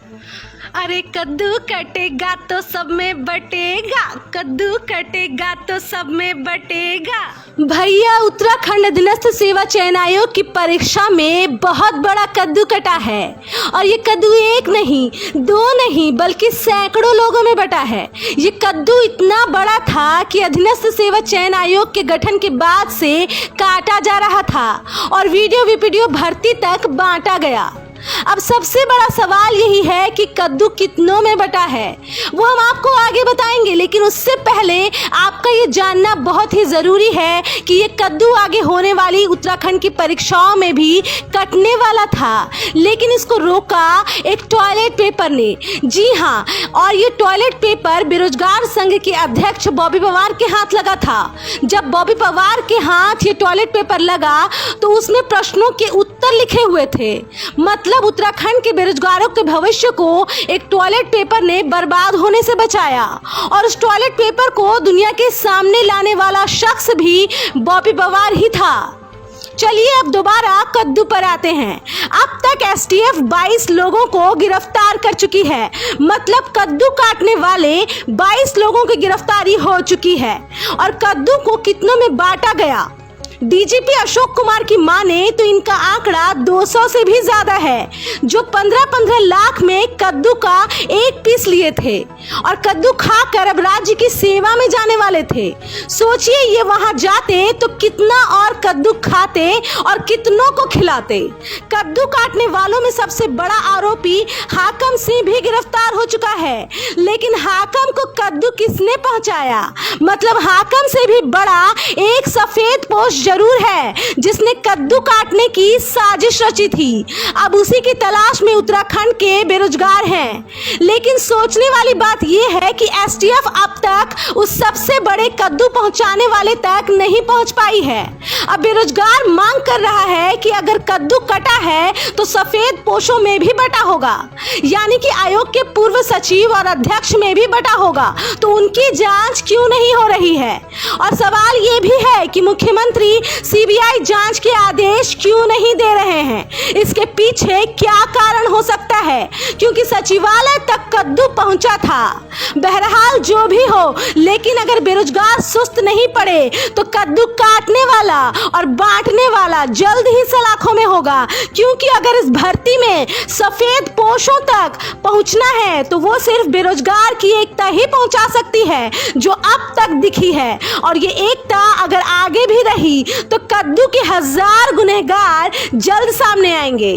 अरे कद्दू कटेगा तो सब में बटेगा, कद्दू कटेगा तो सब में बटेगा। भैया उत्तराखंड अधीनस्थ सेवा चयन आयोग की परीक्षा में बहुत बड़ा कद्दू कटा है और ये कद्दू एक नहीं, दो नहीं, बल्कि सैकड़ों लोगों में बटा है। ये कद्दू इतना बड़ा था कि अधीनस्थ सेवा चयन आयोग के गठन के बाद से काटा जा रहा था और वीडियो भर्ती तक बांटा गया। अब सबसे बड़ा सवाल यही है कि कद्दू कितनों में बटा है, वो हम आपको आगे बताएंगे, लेकिन उससे पहले आपका ये जानना बहुत ही ज़रूरी है कि ये कद्दू आगे होने वाली उत्तराखंड की परीक्षाओं में भी कटने वाला था, लेकिन इसको रोका एक टॉयलेट पेपर ने। जी हाँ, और ये टॉयलेट पेपर बेरोजगार संघ के अध्यक्ष बॉबी पवार के हाथ लगा था। जब बॉबी पवार के हाथ ये टॉयलेट पेपर लगा तो उसमें प्रश्नों के उत्तर लिखे हुए थे। मतलब उत्तराखंड के बेरोजगारों के भविष्य को एक टॉयलेट पेपर ने बर्बाद होने से बचाया और उस टॉयलेट पेपर को दुनिया के सामने लाने वाला शख्स भी बॉबी पवार ही था। चलिए अब दोबारा कद्दू पर आते हैं। अब तक एसटीएफ 22 लोगों को गिरफ्तार कर चुकी है, मतलब कद्दू काटने वाले 22 लोगों की गिरफ्तारी हो चुकी है। और कद्दू को कितनों में बांटा गया, डीजीपी अशोक कुमार की माने तो इनका आंकड़ा 200 से भी ज्यादा है, जो 15-15 लाख में कद्दू का एक पीस लिए थे और कद्दू खाकर अब राज्य की सेवा में जाने वाले थे। सोचिए ये वहां जाते तो कितना और कद्दू खाते और कितनों को खिलाते। कद्दू काटने वालों में सबसे बड़ा आरोपी हाकम सिंह भी गिरफ्तार हो चुका है, लेकिन हाकम को कद्दू किसने पहुंचाया? मतलब हाकम से भी बड़ा एक सफेद पोश जरूर है जिसने कद्दू काटने की साजिश रची थी। अब उसी की तलाश में उत्तराखंड के बेरोजगार हैं, लेकिन सोचने वाली बात यह है कि एसटीएफ अब तक उस सबसे बड़े कद्दू पहुंचाने वाले तक नहीं पहुंच पाई है। अब बेरोजगार मांग कर रहा है कि अगर कद्दू कटा है तो सफेद पोशों में भी बटा होगा, यानी कि आयोग के पूर्व सचिव और अध्यक्ष में भी बटा होगा, तो उनकी जांच क्यों नहीं हो रही है? और सवाल ये भी है कि मुख्यमंत्री सीबीआई जांच के आदेश क्यों नहीं दे रहे हैं? इसके पीछे क्या कारण हो सकता है? क्योंकि सचिवालय तक कद्दू पहुंचा था। बहरहाल जो भी हो, लेकिन अगर बेरोजगार सुस्त नहीं पड़े तो कद्दू काटने वाला और बांटने वाला जल्द ही सलाखों में होगा, क्योंकि अगर इस भर्ती में सफेद पोशों तक पहुंचना है तो वो सिर्फ बेरोजगार की एकता ही पहुंचा सकती है जो अब तक दिखी है, और ये एकता अगर आगे भी रही तो कद्दू के 1000 गुनहगार जल्द सामने आएंगे।